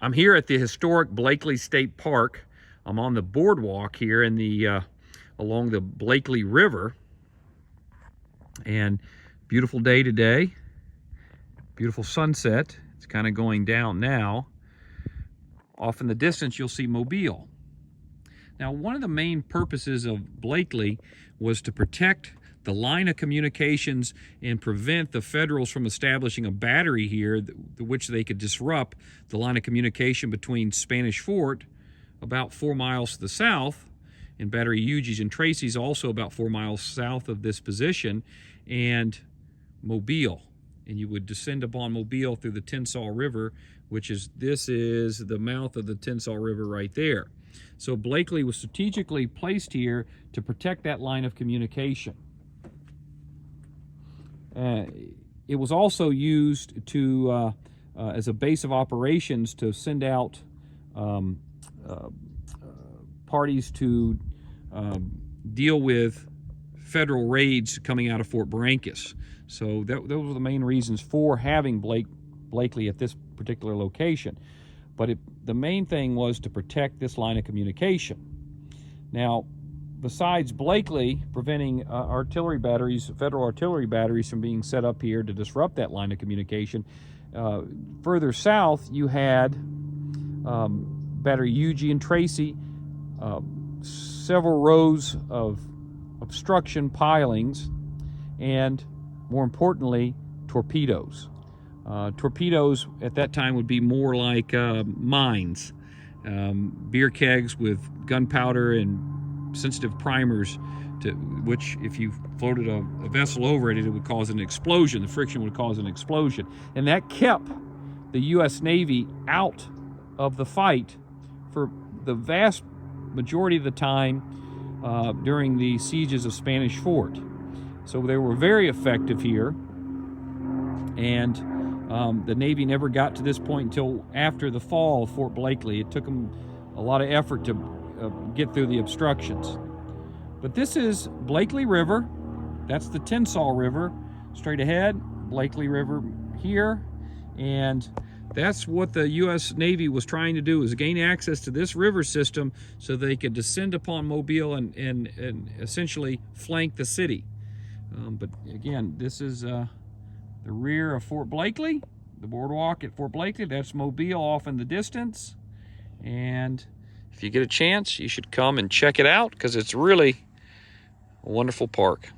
I'm here at the historic Blakeley State Park. I'm on the boardwalk here in the along the Blakeley River, and beautiful day today. Beautiful sunset. It's kind of going down now. Off in the distance, you'll see Mobile. Now, one of the main purposes of Blakeley was to protect the line of communications and prevent the Federals from establishing a battery here, which they could disrupt the line of communication between Spanish Fort, about 4 miles to the south, and Battery Hughes and Tracy's also about 4 miles south of this position, and Mobile. And you would descend upon Mobile through the Tensas River, this is the mouth of the Tensas River right there. So Blakeley was strategically placed here to protect that line of communication. It was also used to as a base of operations to send out parties to deal with federal raids coming out of Fort Barrancas. So those were the main reasons for having Blakeley at this particular location. But the main thing was to protect this line of communication. Now, besides Blakeley preventing artillery batteries, federal artillery batteries, from being set up here to disrupt that line of communication, further south you had Battery Hughes and Tracy, several rows of obstruction pilings, and more importantly, torpedoes. Torpedoes at that time would be more like mines, beer kegs with gunpowder and sensitive primers, which if you floated a vessel over it, it would cause an explosion. The friction would cause an explosion. And that kept the U.S. Navy out of the fight for the vast majority of the time during the sieges of Spanish Fort. So they were very effective here, and the Navy never got to this point until after the fall of Fort Blakeley. It took them a lot of effort to get through the obstructions. But this is Blakeley River. That's the Tensas River straight ahead. Blakeley River here, and that's what the U.S. Navy was trying to do, is gain access to this river system so they could descend upon Mobile and essentially flank the city. But again, this is the rear of Fort Blakeley, the boardwalk at Fort Blakeley. That's Mobile off in the distance. And if you get a chance, you should come and check it out, because it's really a wonderful park.